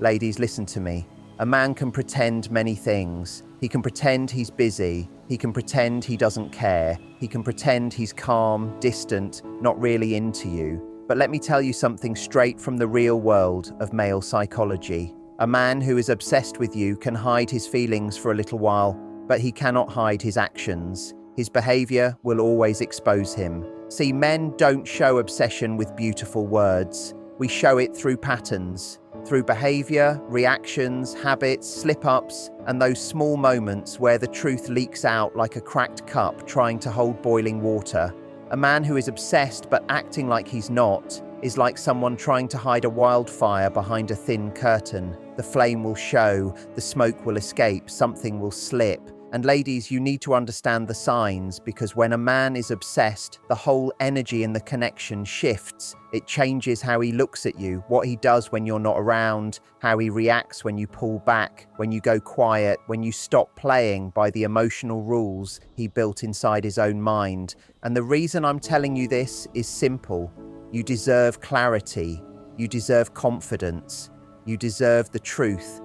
Ladies, listen to me. A man can pretend many things. He can pretend he's busy. He can pretend he doesn't care. He can pretend he's calm, distant, not really into you. But let me tell you something straight from the real world of male psychology. A man who is obsessed with you can hide his feelings for a little while, but he cannot hide his actions. His behavior will always expose him. See, men don't show obsession with beautiful words. We show it through patterns, through behavior, reactions, habits, slip-ups, and those small moments where the truth leaks out like a cracked cup trying to hold boiling water. A man who is obsessed but acting like he's not is like someone trying to hide a wildfire behind a thin curtain. The flame will show, the smoke will escape, something will slip. And ladies, you need to understand the signs, because when a man is obsessed, the whole energy in the connection shifts. It changes how he looks at you, what he does when you're not around, how he reacts when you pull back, when you go quiet, when you stop playing by the emotional rules he built inside his own mind. And the reason I'm telling you this is simple. You deserve clarity. You deserve confidence. You deserve the truth.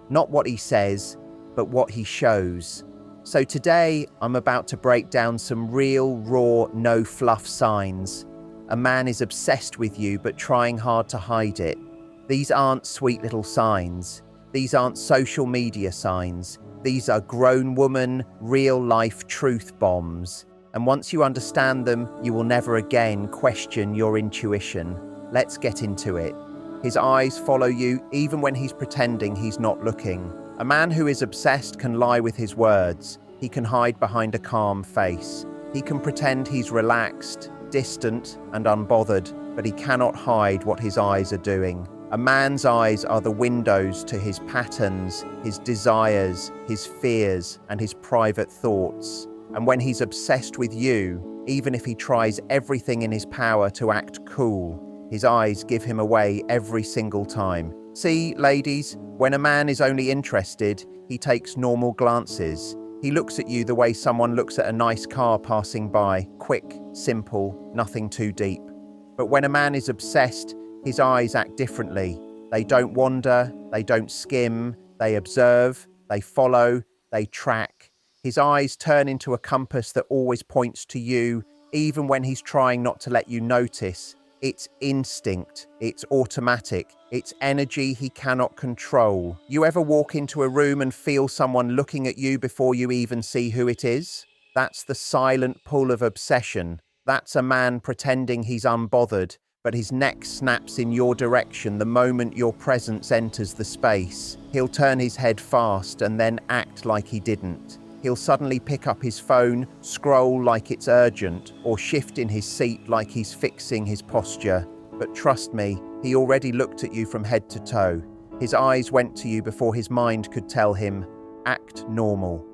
Not what he says, but what he shows. So today, I'm about to break down some real, raw, no-fluff signs. A man is obsessed with you, but trying hard to hide it. These aren't sweet little signs. These aren't social media signs. These are grown woman, real-life truth bombs. And once you understand them, you will never again question your intuition. Let's get into it. His eyes follow you, even when he's pretending he's not looking. A man who is obsessed can lie with his words. He can hide behind a calm face. He can pretend he's relaxed, distant, and unbothered, but he cannot hide what his eyes are doing. A man's eyes are the windows to his patterns, his desires, his fears, and his private thoughts. And when he's obsessed with you, even if he tries everything in his power to act cool, his eyes give him away every single time. See, ladies, when a man is only interested, he takes normal glances. He looks at you the way someone looks at a nice car passing by, quick, simple, nothing too deep. But when a man is obsessed, his eyes act differently. They don't wander, they don't skim, they observe, they follow, they track. His eyes turn into a compass that always points to you, even when he's trying not to let you notice. It's instinct, it's automatic, it's energy he cannot control. You ever walk into a room and feel someone looking at you before you even see who it is? That's the silent pull of obsession. That's a man pretending he's unbothered, but his neck snaps in your direction the moment your presence enters the space. He'll turn his head fast and then act like he didn't. He'll suddenly pick up his phone, scroll like it's urgent, or shift in his seat like he's fixing his posture. But trust me, he already looked at you from head to toe. His eyes went to you before his mind could tell him, act normal.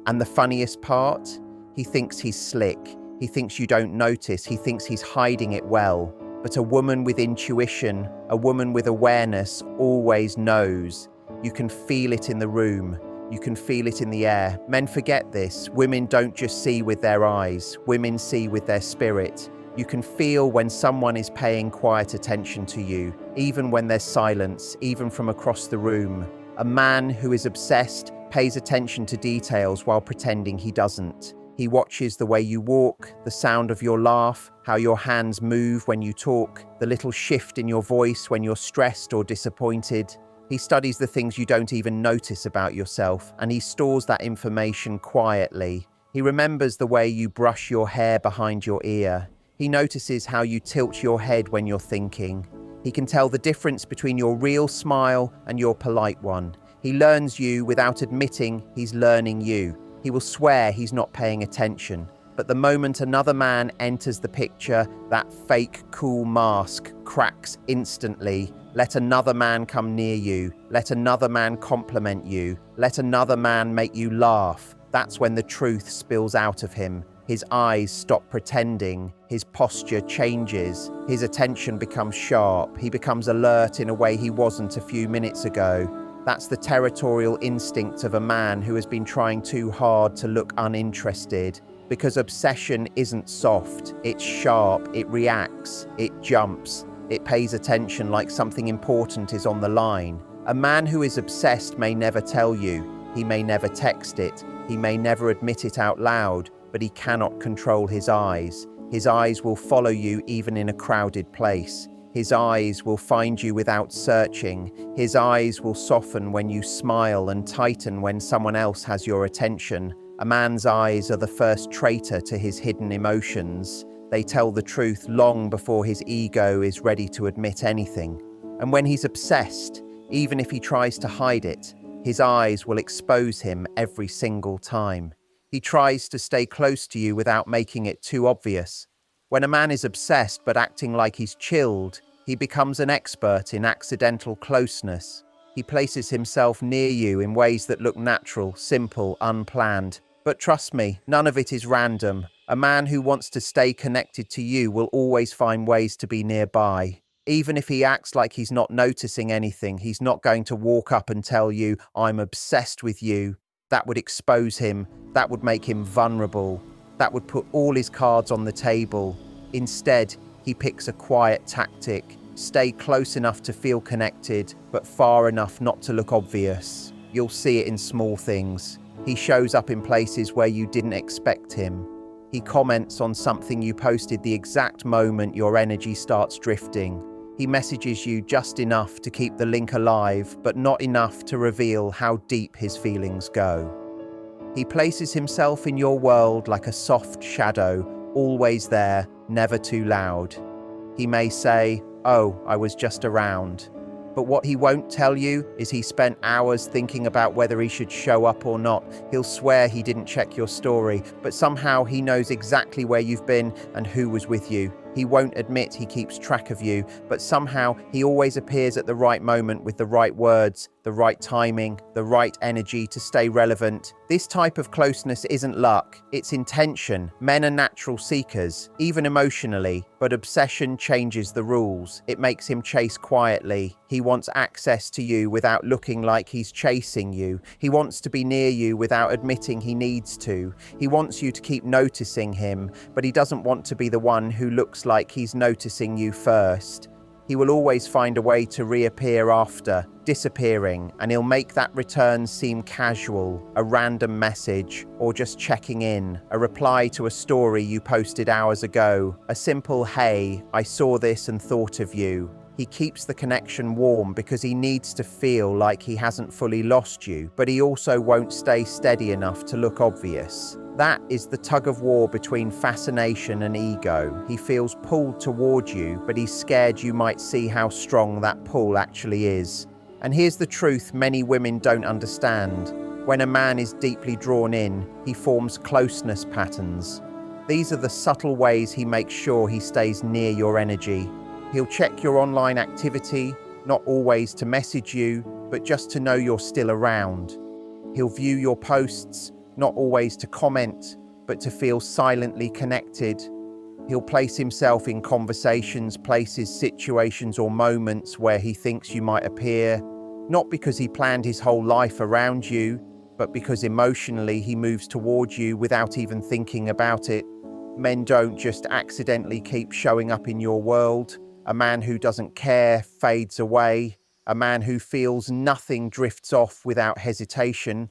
And the funniest part? He thinks he's slick. He thinks you don't notice. He thinks he's hiding it well. But a woman with intuition, a woman with awareness, always knows. You can feel it in the room. You can feel it in the air. Men forget this. Women don't just see with their eyes. Women see with their spirit. You can feel when someone is paying quiet attention to you, even when there's silence, even from across the room. A man who is obsessed pays attention to details while pretending he doesn't. He watches the way you walk, the sound of your laugh, how your hands move when you talk, the little shift in your voice when you're stressed or disappointed. He studies the things you don't even notice about yourself, and he stores that information quietly. He remembers the way you brush your hair behind your ear. He notices how you tilt your head when you're thinking. He can tell the difference between your real smile and your polite one. He learns you without admitting he's learning you. He will swear he's not paying attention. But the moment another man enters the picture, that fake cool mask cracks instantly. Let another man come near you. Let another man compliment you. Let another man make you laugh. That's when the truth spills out of him. His eyes stop pretending. His posture changes. His attention becomes sharp. He becomes alert in a way he wasn't a few minutes ago. That's the territorial instinct of a man who has been trying too hard to look uninterested. Because obsession isn't soft. It's sharp. It reacts. It jumps. It pays attention like something important is on the line. A man who is obsessed may never tell you, he may never text it, he may never admit it out loud, but he cannot control his eyes. His eyes will follow you even in a crowded place. His eyes will find you without searching. His eyes will soften when you smile and tighten when someone else has your attention. A man's eyes are the first traitor to his hidden emotions. They tell the truth long before his ego is ready to admit anything. And when he's obsessed, even if he tries to hide it, his eyes will expose him every single time. He tries to stay close to you without making it too obvious. When a man is obsessed but acting like he's chilled, he becomes an expert in accidental closeness. He places himself near you in ways that look natural, simple, unplanned. But trust me, none of it is random. A man who wants to stay connected to you will always find ways to be nearby. Even if he acts like he's not noticing anything, he's not going to walk up and tell you, "I'm obsessed with you." That would expose him. That would make him vulnerable. That would put all his cards on the table. Instead, he picks a quiet tactic. Stay close enough to feel connected, but far enough not to look obvious. You'll see it in small things. He shows up in places where you didn't expect him. He comments on something you posted the exact moment your energy starts drifting. He messages you just enough to keep the link alive, but not enough to reveal how deep his feelings go. He places himself in your world like a soft shadow, always there, never too loud. He may say, "Oh, I was just around." But what he won't tell you is he spent hours thinking about whether he should show up or not. He'll swear he didn't check your story, but somehow he knows exactly where you've been and who was with you. He won't admit he keeps track of you, but somehow he always appears at the right moment with the right words, the right timing, the right energy to stay relevant. This type of closeness isn't luck, it's intention. Men are natural seekers, even emotionally, but obsession changes the rules. It makes him chase quietly. He wants access to you without looking like he's chasing you. He wants to be near you without admitting he needs to. He wants you to keep noticing him, but he doesn't want to be the one who looks like he's noticing you first. He will always find a way to reappear after, disappearing, and he'll make that return seem casual, a random message, or just checking in, a reply to a story you posted hours ago, a simple "Hey, I saw this and thought of you." He keeps the connection warm because he needs to feel like he hasn't fully lost you, but he also won't stay steady enough to look obvious. That is the tug of war between fascination and ego. He feels pulled toward you, but he's scared you might see how strong that pull actually is. And here's the truth many women don't understand. When a man is deeply drawn in, he forms closeness patterns. These are the subtle ways he makes sure he stays near your energy. He'll check your online activity, not always to message you, but just to know you're still around. He'll view your posts, not always to comment, but to feel silently connected. He'll place himself in conversations, places, situations, or moments where he thinks you might appear, not because he planned his whole life around you, but because emotionally he moves towards you without even thinking about it. Men don't just accidentally keep showing up in your world. A man who doesn't care fades away. A man who feels nothing drifts off without hesitation.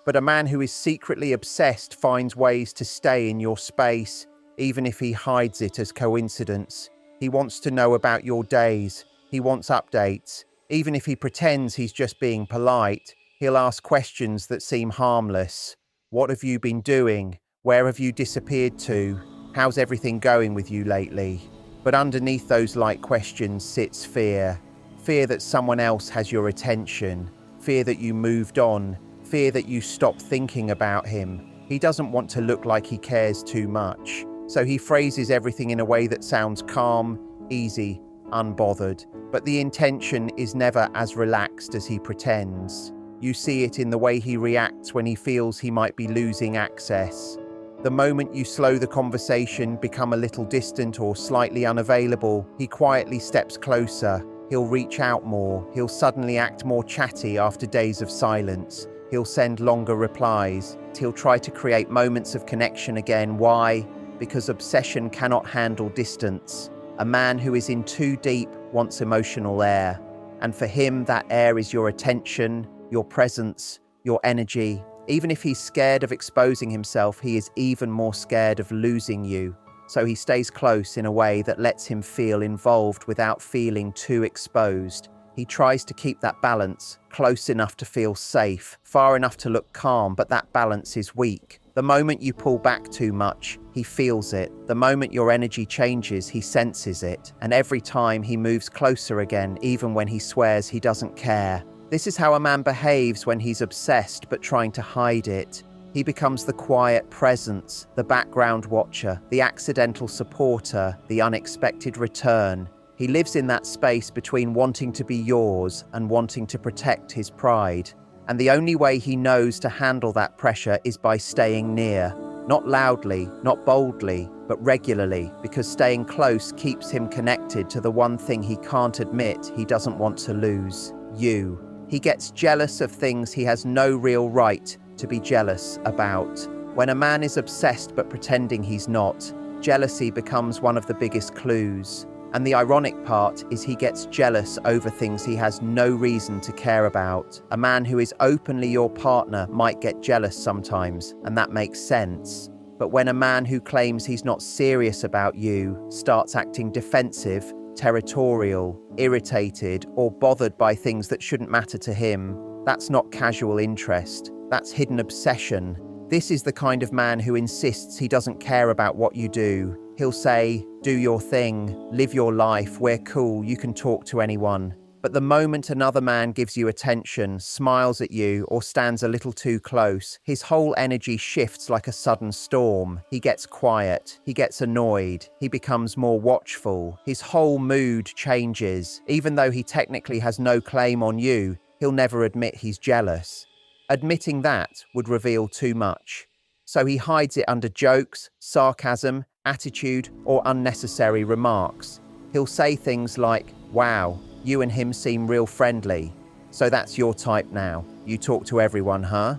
But a man who is secretly obsessed finds ways to stay in your space, even if he hides it as coincidence. He wants to know about your days. He wants updates. Even if he pretends he's just being polite, he'll ask questions that seem harmless. What have you been doing? Where have you disappeared to? How's everything going with you lately? But underneath those light questions sits fear. Fear that someone else has your attention. Fear that you moved on. Fear that you stop thinking about him. He doesn't want to look like he cares too much, so he phrases everything in a way that sounds calm, easy, unbothered. But the intention is never as relaxed as he pretends. You see it in the way he reacts when he feels he might be losing access. The moment you slow the conversation, become a little distant or slightly unavailable, he quietly steps closer. He'll reach out more. He'll suddenly act more chatty after days of silence. He'll send longer replies. He'll try to create moments of connection again. Why? Because obsession cannot handle distance. A man who is in too deep wants emotional air. And for him, that air is your attention, your presence, your energy. Even if he's scared of exposing himself, he is even more scared of losing you. So he stays close in a way that lets him feel involved without feeling too exposed. He tries to keep that balance, close enough to feel safe, far enough to look calm, but that balance is weak. The moment you pull back too much, he feels it. The moment your energy changes, he senses it. And every time he moves closer again, even when he swears he doesn't care. This is how a man behaves when he's obsessed but trying to hide it. He becomes the quiet presence, the background watcher, the accidental supporter, the unexpected return. He lives in that space between wanting to be yours and wanting to protect his pride. And the only way he knows to handle that pressure is by staying near. Not loudly, not boldly, but regularly, because staying close keeps him connected to the one thing he can't admit he doesn't want to lose: you. He gets jealous of things he has no real right to be jealous about. When a man is obsessed but pretending he's not, jealousy becomes one of the biggest clues. And the ironic part is he gets jealous over things he has no reason to care about. A man who is openly your partner might get jealous sometimes, and that makes sense. But when a man who claims he's not serious about you starts acting defensive, territorial, irritated, or bothered by things that shouldn't matter to him, that's not casual interest. That's hidden obsession. This is the kind of man who insists he doesn't care about what you do. He'll say, do your thing, live your life, we're cool, you can talk to anyone. But the moment another man gives you attention, smiles at you, or stands a little too close, his whole energy shifts like a sudden storm. He gets quiet, he gets annoyed, he becomes more watchful. His whole mood changes. Even though he technically has no claim on you, he'll never admit he's jealous. Admitting that would reveal too much. So he hides it under jokes, sarcasm, attitude, or unnecessary remarks. He'll say things like, wow, you and him seem real friendly. So that's your type now. You talk to everyone, huh?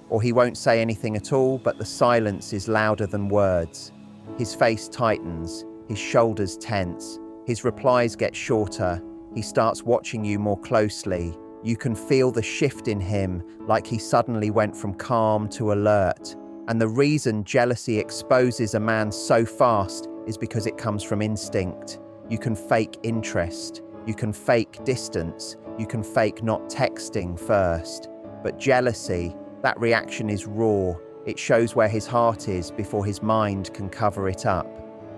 Or he won't say anything at all, but the silence is louder than words. His face tightens, his shoulders tense, his replies get shorter. He starts watching you more closely. You can feel the shift in him, like he suddenly went from calm to alert. And the reason jealousy exposes a man so fast is because it comes from instinct. You can fake interest. You can fake distance. You can fake not texting first. But jealousy, that reaction is raw. It shows where his heart is before his mind can cover it up.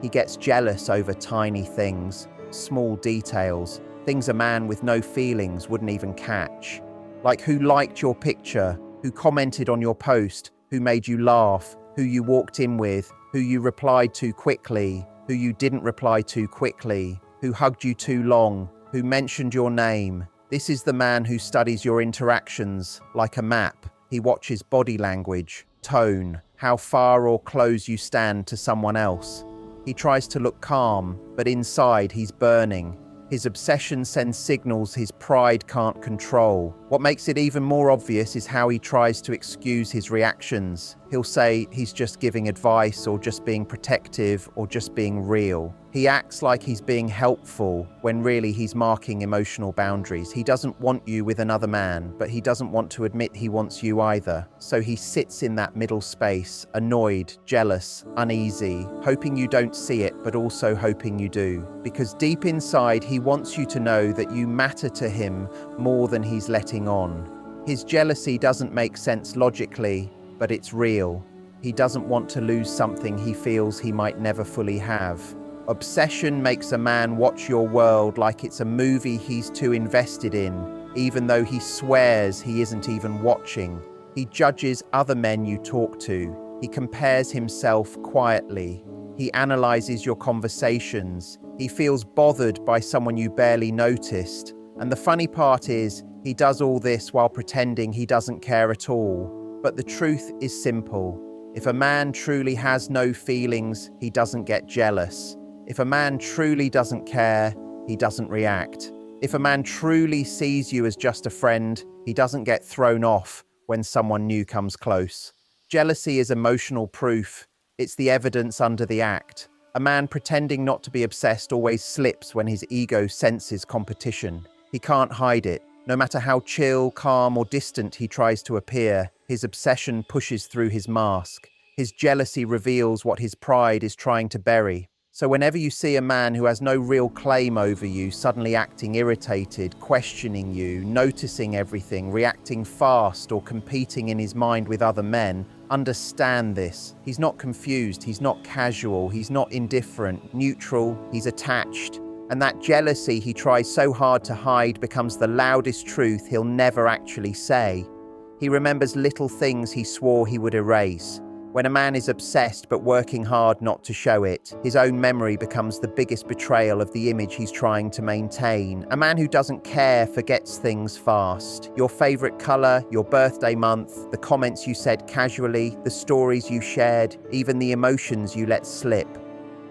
He gets jealous over tiny things, small details, things a man with no feelings wouldn't even catch. Like who liked your picture, who commented on your post, who made you laugh, who you walked in with, who you replied to quickly, who you didn't reply to quickly, who hugged you too long, who mentioned your name. This is the man who studies your interactions like a map. He watches body language, tone, how far or close you stand to someone else. He tries to look calm, but inside he's burning. His obsession sends signals his pride can't control. What makes it even more obvious is how he tries to excuse his reactions. He'll say he's just giving advice, or just being protective, or just being real. He acts like he's being helpful when really he's marking emotional boundaries. He doesn't want you with another man, but he doesn't want to admit he wants you either. So he sits in that middle space, annoyed, jealous, uneasy, hoping you don't see it, but also hoping you do. Because deep inside, he wants you to know that you matter to him more than he's letting on. His jealousy doesn't make sense logically, but it's real. He doesn't want to lose something he feels he might never fully have. Obsession makes a man watch your world like it's a movie he's too invested in, even though he swears he isn't even watching. He judges other men you talk to. He compares himself quietly. He analyzes your conversations. He feels bothered by someone you barely noticed. And the funny part is, he does all this while pretending he doesn't care at all. But the truth is simple. If a man truly has no feelings, he doesn't get jealous. If a man truly doesn't care, he doesn't react. If a man truly sees you as just a friend, he doesn't get thrown off when someone new comes close. Jealousy is emotional proof. It's the evidence under the act. A man pretending not to be obsessed always slips when his ego senses competition. He can't hide it. No matter how chill, calm, or distant he tries to appear, his obsession pushes through his mask. His jealousy reveals what his pride is trying to bury. So whenever you see a man who has no real claim over you suddenly acting irritated, questioning you, noticing everything, reacting fast, or competing in his mind with other men, understand this. He's not confused, he's not casual, he's not indifferent, neutral, he's attached. And that jealousy he tries so hard to hide becomes the loudest truth he'll never actually say. He remembers little things he swore he would erase. When a man is obsessed but working hard not to show it, his own memory becomes the biggest betrayal of the image he's trying to maintain. A man who doesn't care forgets things fast. Your favorite color, your birthday month, the comments you said casually, the stories you shared, even the emotions you let slip.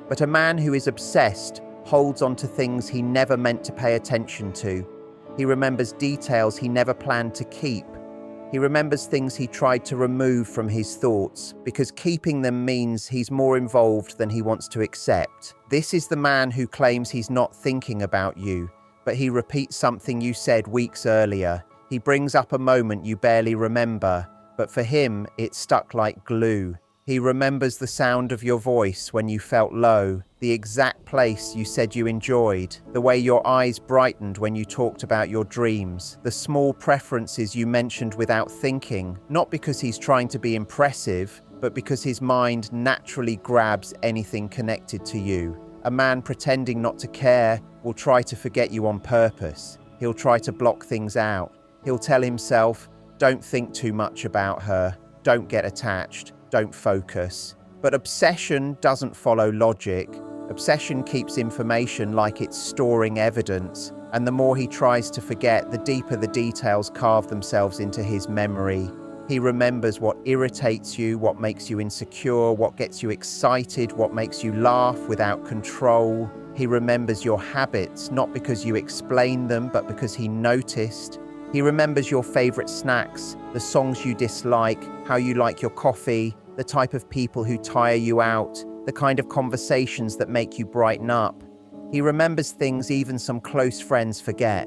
But a man who is obsessed holds on to things he never meant to pay attention to. He remembers details he never planned to keep. He remembers things he tried to remove from his thoughts, because keeping them means he's more involved than he wants to accept. This is the man who claims he's not thinking about you, but he repeats something you said weeks earlier. He brings up a moment you barely remember, but for him, it's stuck like glue. He remembers the sound of your voice when you felt low, the exact place you said you enjoyed, the way your eyes brightened when you talked about your dreams, the small preferences you mentioned without thinking, not because he's trying to be impressive, but because his mind naturally grabs anything connected to you. A man pretending not to care will try to forget you on purpose. He'll try to block things out. He'll tell himself, don't think too much about her, don't get attached. Don't focus. But obsession doesn't follow logic. Obsession keeps information like it's storing evidence, and the more he tries to forget, the deeper the details carve themselves into his memory. He remembers what irritates you, what makes you insecure, what gets you excited, what makes you laugh without control. He remembers your habits, not because you explained them, but because he noticed. He remembers your favorite snacks, the songs you dislike, how you like your coffee, the type of people who tire you out, the kind of conversations that make you brighten up. He remembers things even some close friends forget.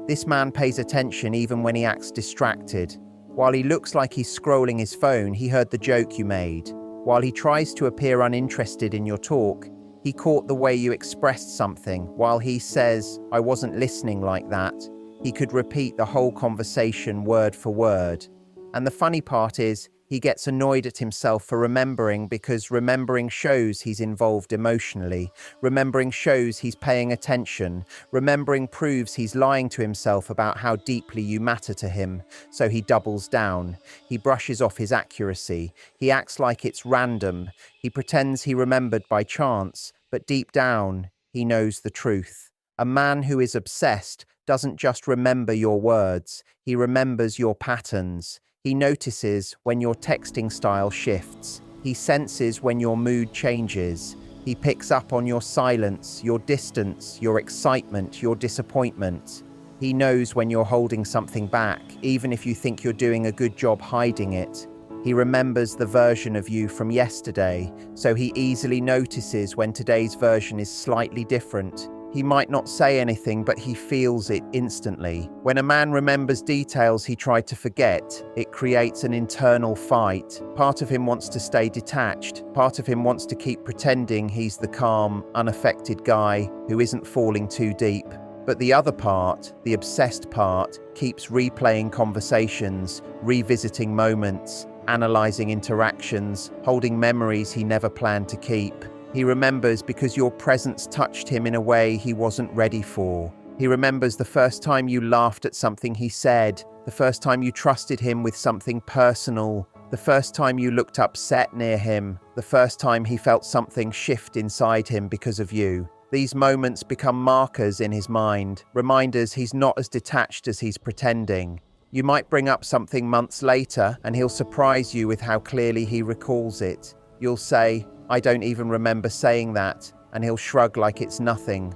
This man pays attention even when he acts distracted. While he looks like he's scrolling his phone, he heard the joke you made. While he tries to appear uninterested in your talk, he caught the way you expressed something. While he says, I wasn't listening like that, he could repeat the whole conversation word for word. And the funny part is, he gets annoyed at himself for remembering, because remembering shows he's involved emotionally. Remembering shows he's paying attention. Remembering proves he's lying to himself about how deeply you matter to him. So he doubles down. He brushes off his accuracy. He acts like it's random. He pretends he remembered by chance, but deep down, he knows the truth. A man who is obsessed doesn't just remember your words, he remembers your patterns. He notices when your texting style shifts. He senses when your mood changes. He picks up on your silence, your distance, your excitement, your disappointment. He knows when you're holding something back, even if you think you're doing a good job hiding it. He remembers the version of you from yesterday, so he easily notices when today's version is slightly different. He might not say anything, but he feels it instantly. When a man remembers details he tried to forget, it creates an internal fight. Part of him wants to stay detached. Part of him wants to keep pretending he's the calm, unaffected guy who isn't falling too deep. But the other part, the obsessed part, keeps replaying conversations, revisiting moments, analyzing interactions, holding memories he never planned to keep. He remembers because your presence touched him in a way he wasn't ready for. He remembers the first time you laughed at something he said, the first time you trusted him with something personal, the first time you looked upset near him, the first time he felt something shift inside him because of you. These moments become markers in his mind, reminders he's not as detached as he's pretending. You might bring up something months later and he'll surprise you with how clearly he recalls it. You'll say, I don't even remember saying that, and he'll shrug like it's nothing.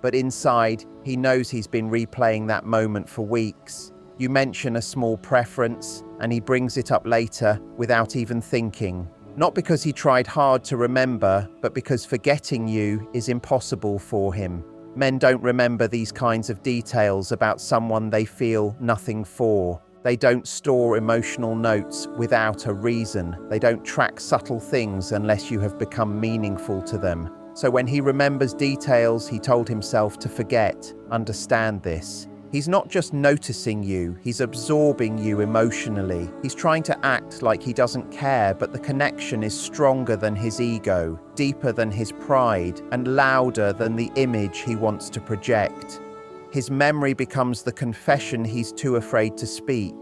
But inside, he knows he's been replaying that moment for weeks. You mention a small preference, and he brings it up later without even thinking. Not because he tried hard to remember, but because forgetting you is impossible for him. Men don't remember these kinds of details about someone they feel nothing for. They don't store emotional notes without a reason. They don't track subtle things unless you have become meaningful to them. So when he remembers details he told himself to forget, understand this. He's not just noticing you, he's absorbing you emotionally. He's trying to act like he doesn't care, but the connection is stronger than his ego, deeper than his pride, and louder than the image he wants to project. His memory becomes the confession he's too afraid to speak.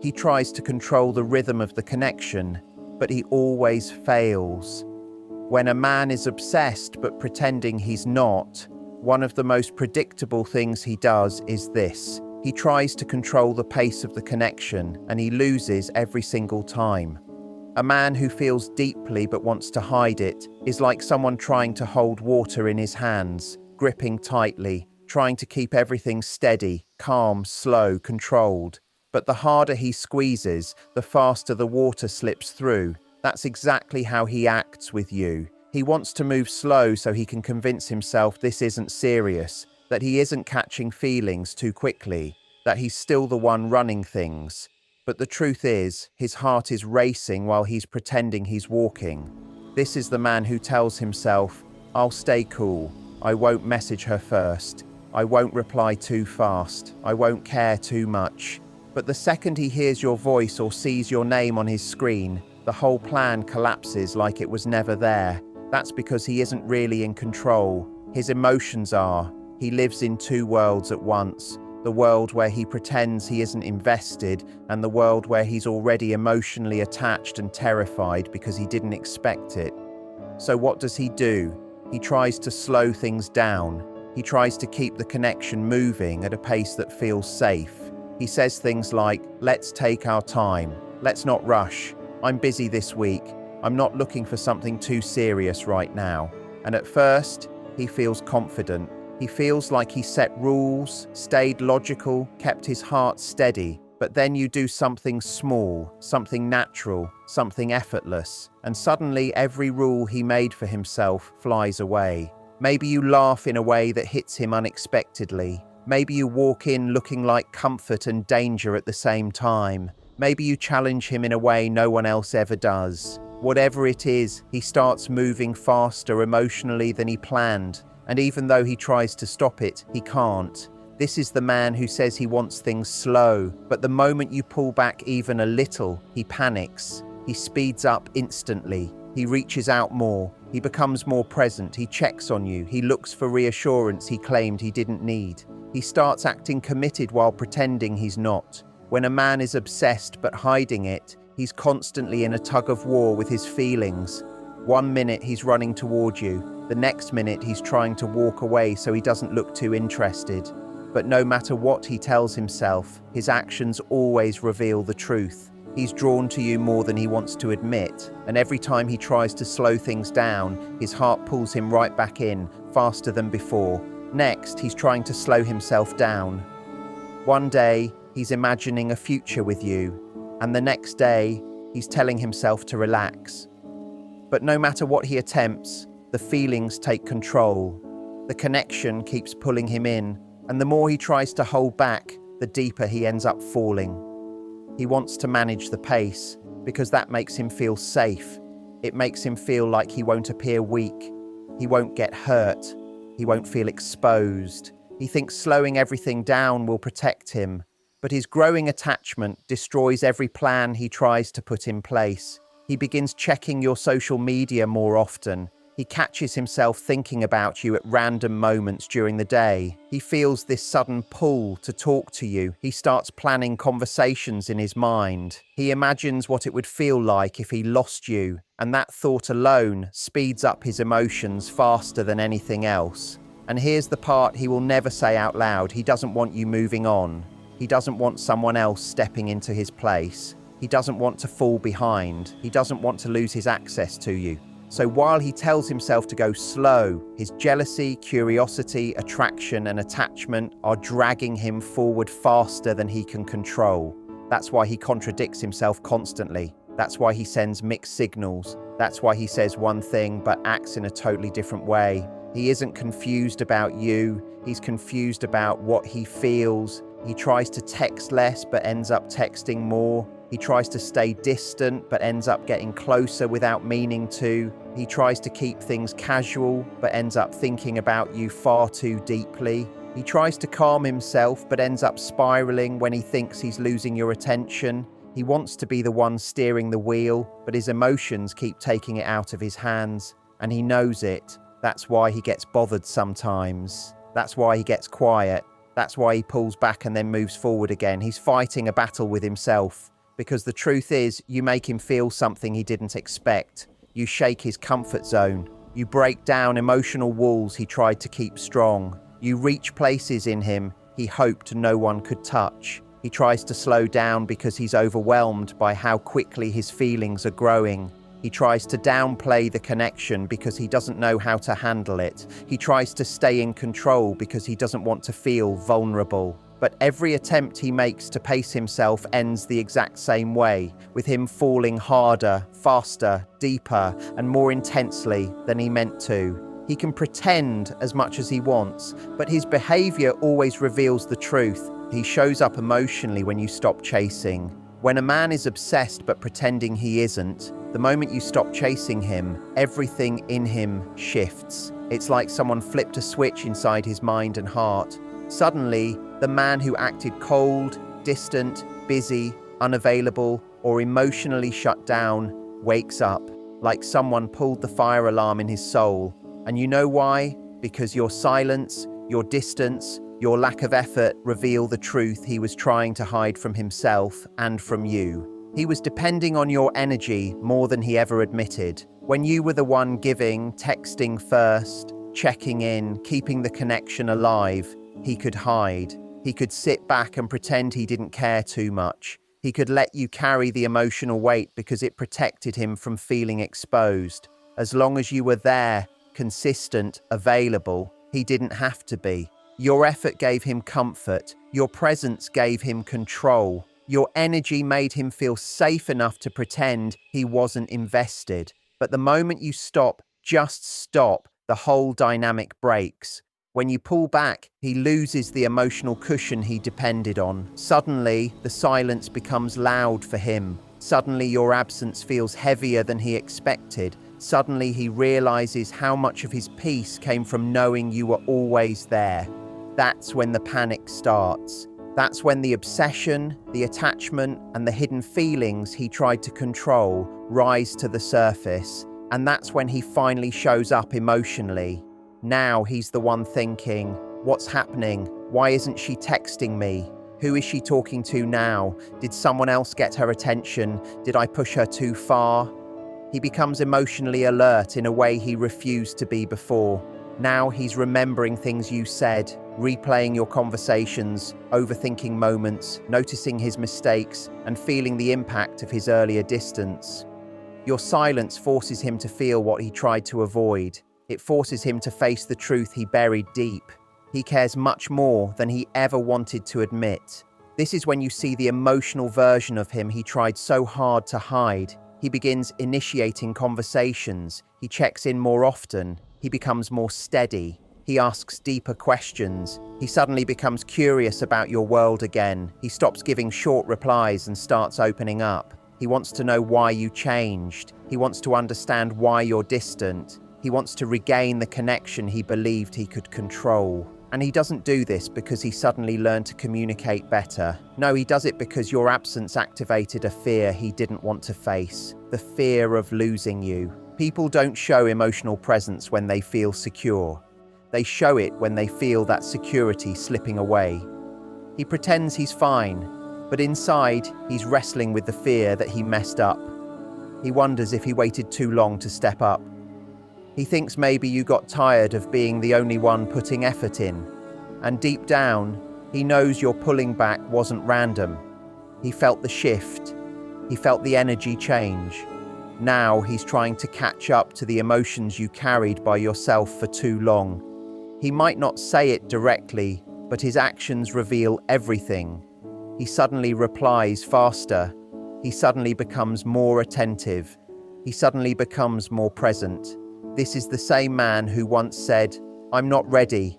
He tries to control the rhythm of the connection, but he always fails. When a man is obsessed but pretending he's not, one of the most predictable things he does is this. He tries to control the pace of the connection, and he loses every single time. A man who feels deeply but wants to hide it is like someone trying to hold water in his hands, gripping tightly, trying to keep everything steady, calm, slow, controlled. But the harder he squeezes, the faster the water slips through. That's exactly how he acts with you. He wants to move slow so he can convince himself this isn't serious, that he isn't catching feelings too quickly, that he's still the one running things. But the truth is, his heart is racing while he's pretending he's walking. This is the man who tells himself, "I'll stay cool. I won't message her first. I won't reply too fast. I won't care too much." But the second he hears your voice or sees your name on his screen, the whole plan collapses like it was never there. That's because he isn't really in control. His emotions are. He lives in two worlds at once. The world where he pretends he isn't invested, and the world where he's already emotionally attached and terrified because he didn't expect it. So what does he do? He tries to slow things down. He tries to keep the connection moving at a pace that feels safe. He says things like, "Let's take our time. Let's not rush. I'm busy this week. I'm not looking for something too serious right now." And at first, he feels confident. He feels like he set rules, stayed logical, kept his heart steady. But then you do something small, something natural, something effortless, and suddenly every rule he made for himself flies away. Maybe you laugh in a way that hits him unexpectedly. Maybe you walk in looking like comfort and danger at the same time. Maybe you challenge him in a way no one else ever does. Whatever it is, he starts moving faster emotionally than he planned, and even though he tries to stop it, he can't. This is the man who says he wants things slow, but the moment you pull back even a little, he panics. He speeds up instantly. He reaches out more. He becomes more present. He checks on you. He looks for reassurance he claimed he didn't need. He starts acting committed while pretending he's not. When a man is obsessed but hiding it, he's constantly in a tug of war with his feelings. One minute he's running toward you. The next minute he's trying to walk away so he doesn't look too interested. But no matter what he tells himself, his actions always reveal the truth. He's drawn to you more than he wants to admit, and every time he tries to slow things down, his heart pulls him right back in, faster than before. Next, he's trying to slow himself down. One day, he's imagining a future with you, and the next day, he's telling himself to relax. But no matter what he attempts, the feelings take control. The connection keeps pulling him in, and the more he tries to hold back, the deeper he ends up falling. He wants to manage the pace, because that makes him feel safe. It makes him feel like he won't appear weak. He won't get hurt. He won't feel exposed. He thinks slowing everything down will protect him. But his growing attachment destroys every plan he tries to put in place. He begins checking your social media more often. He catches himself thinking about you at random moments during the day. He feels this sudden pull to talk to you. He starts planning conversations in his mind. He imagines what it would feel like if he lost you, and that thought alone speeds up his emotions faster than anything else. And here's the part he will never say out loud. He doesn't want you moving on. He doesn't want someone else stepping into his place. He doesn't want to fall behind. He doesn't want to lose his access to you. So while he tells himself to go slow, his jealousy, curiosity, attraction, and attachment are dragging him forward faster than he can control. That's why he contradicts himself constantly. That's why he sends mixed signals. That's why he says one thing but acts in a totally different way. He isn't confused about you, he's confused about what he feels. He tries to text less but ends up texting more. He tries to stay distant but ends up getting closer without meaning to. He tries to keep things casual but ends up thinking about you far too deeply. He tries to calm himself but ends up spiraling when he thinks he's losing your attention. He wants to be the one steering the wheel, but his emotions keep taking it out of his hands, and he knows it. That's why he gets bothered sometimes. That's why he gets quiet. That's why he pulls back and then moves forward again. He's fighting a battle with himself, because the truth is, you make him feel something he didn't expect. You shake his comfort zone. You break down emotional walls he tried to keep strong. You reach places in him he hoped no one could touch. He tries to slow down because he's overwhelmed by how quickly his feelings are growing. He tries to downplay the connection because he doesn't know how to handle it. He tries to stay in control because he doesn't want to feel vulnerable. But every attempt he makes to pace himself ends the exact same way, with him falling harder, faster, deeper, and more intensely than he meant to. He can pretend as much as he wants, but his behavior always reveals the truth. He shows up emotionally when you stop chasing. When a man is obsessed but pretending he isn't, the moment you stop chasing him, everything in him shifts. It's like someone flipped a switch inside his mind and heart. Suddenly, the man who acted cold, distant, busy, unavailable, or emotionally shut down wakes up, like someone pulled the fire alarm in his soul. And you know why? Because your silence, your distance, your lack of effort reveal the truth he was trying to hide from himself and from you. He was depending on your energy more than he ever admitted. When you were the one giving, texting first, checking in, keeping the connection alive, he could hide. He could sit back and pretend he didn't care too much. He could let you carry the emotional weight because it protected him from feeling exposed. As long as you were there, consistent, available, he didn't have to be. Your effort gave him comfort. Your presence gave him control. Your energy made him feel safe enough to pretend he wasn't invested. But the moment you stop, just stop, the whole dynamic breaks. When you pull back, he loses the emotional cushion he depended on. Suddenly, the silence becomes loud for him. Suddenly, your absence feels heavier than he expected. Suddenly, he realizes how much of his peace came from knowing you were always there. That's when the panic starts. That's when the obsession, the attachment, and the hidden feelings he tried to control rise to the surface. And that's when he finally shows up emotionally. Now he's the one thinking, what's happening? Why isn't she texting me? Who is she talking to now? Did someone else get her attention? Did I push her too far? He becomes emotionally alert in a way he refused to be before. Now he's remembering things you said, replaying your conversations, overthinking moments, noticing his mistakes, and feeling the impact of his earlier distance. Your silence forces him to feel what he tried to avoid. It forces him to face the truth he buried deep. He cares much more than he ever wanted to admit. This is when you see the emotional version of him he tried so hard to hide. He begins initiating conversations. He checks in more often. He becomes more steady. He asks deeper questions. He suddenly becomes curious about your world again. He stops giving short replies and starts opening up. He wants to know why you changed. He wants to understand why you're distant. He wants to regain the connection he believed he could control. And he doesn't do this because he suddenly learned to communicate better. No, he does it because your absence activated a fear he didn't want to face. The fear of losing you. People don't show emotional presence when they feel secure. They show it when they feel that security slipping away. He pretends he's fine, but inside, he's wrestling with the fear that he messed up. He wonders if he waited too long to step up. He thinks maybe you got tired of being the only one putting effort in. And deep down, he knows your pulling back wasn't random. He felt the shift. He felt the energy change. Now he's trying to catch up to the emotions you carried by yourself for too long. He might not say it directly, but his actions reveal everything. He suddenly replies faster. He suddenly becomes more attentive. He suddenly becomes more present. This is the same man who once said, "I'm not ready.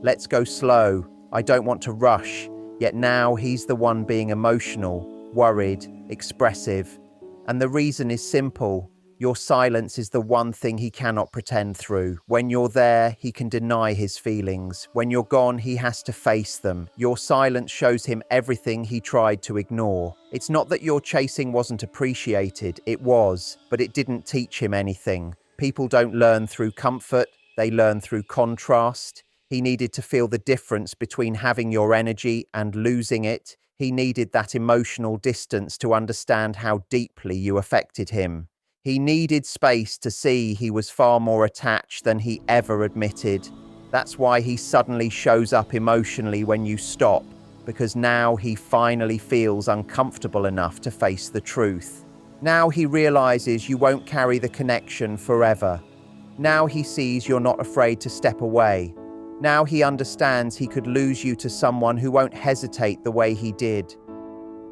Let's go slow. I don't want to rush." Yet now he's the one being emotional, worried, expressive. And the reason is simple. Your silence is the one thing he cannot pretend through. When you're there, he can deny his feelings. When you're gone, he has to face them. Your silence shows him everything he tried to ignore. It's not that your chasing wasn't appreciated. It was, but it didn't teach him anything. People don't learn through comfort. They learn through contrast. He needed to feel the difference between having your energy and losing it. He needed that emotional distance to understand how deeply you affected him. He needed space to see he was far more attached than he ever admitted. That's why he suddenly shows up emotionally when you stop, because now he finally feels uncomfortable enough to face the truth. Now he realizes you won't carry the connection forever. Now he sees you're not afraid to step away. Now he understands he could lose you to someone who won't hesitate the way he did.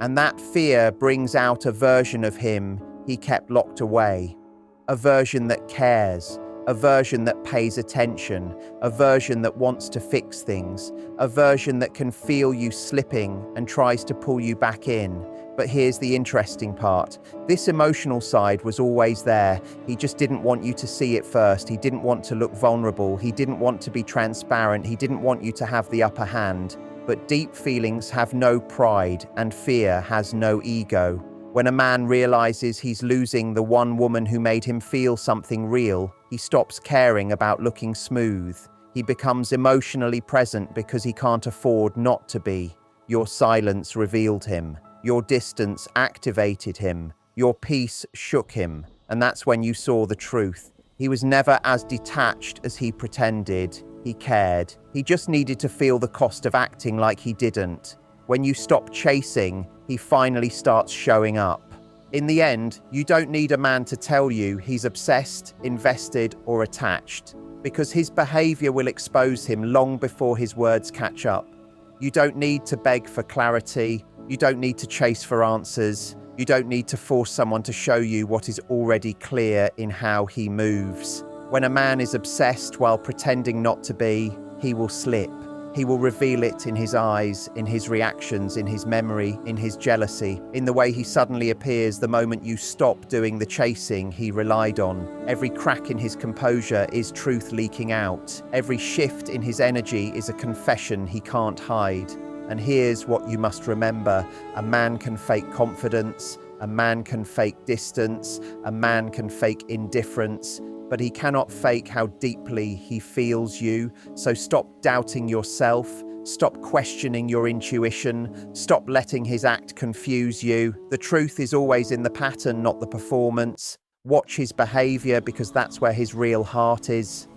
And that fear brings out a version of him he kept locked away. A version that cares, a version that pays attention, a version that wants to fix things, a version that can feel you slipping and tries to pull you back in. But here's the interesting part. This emotional side was always there. He just didn't want you to see it first. He didn't want to look vulnerable. He didn't want to be transparent. He didn't want you to have the upper hand. But deep feelings have no pride, and fear has no ego. When a man realizes he's losing the one woman who made him feel something real, he stops caring about looking smooth. He becomes emotionally present because he can't afford not to be. Your silence revealed him. Your distance activated him. Your peace shook him. And that's when you saw the truth. He was never as detached as he pretended. He cared. He just needed to feel the cost of acting like he didn't. When you stop chasing, he finally starts showing up. In the end, you don't need a man to tell you he's obsessed, invested, or attached, because his behavior will expose him long before his words catch up. You don't need to beg for clarity. You don't need to chase for answers. You don't need to force someone to show you what is already clear in how he moves. When a man is obsessed while pretending not to be, he will slip. He will reveal it in his eyes, in his reactions, in his memory, in his jealousy, in the way he suddenly appears the moment you stop doing the chasing he relied on. Every crack in his composure is truth leaking out. Every shift in his energy is a confession he can't hide. And here's what you must remember. A man can fake confidence. A man can fake distance. A man can fake indifference. But he cannot fake how deeply he feels you. So stop doubting yourself. Stop questioning your intuition. Stop letting his act confuse you. The truth is always in the pattern, not the performance. Watch his behavior, because that's where his real heart is.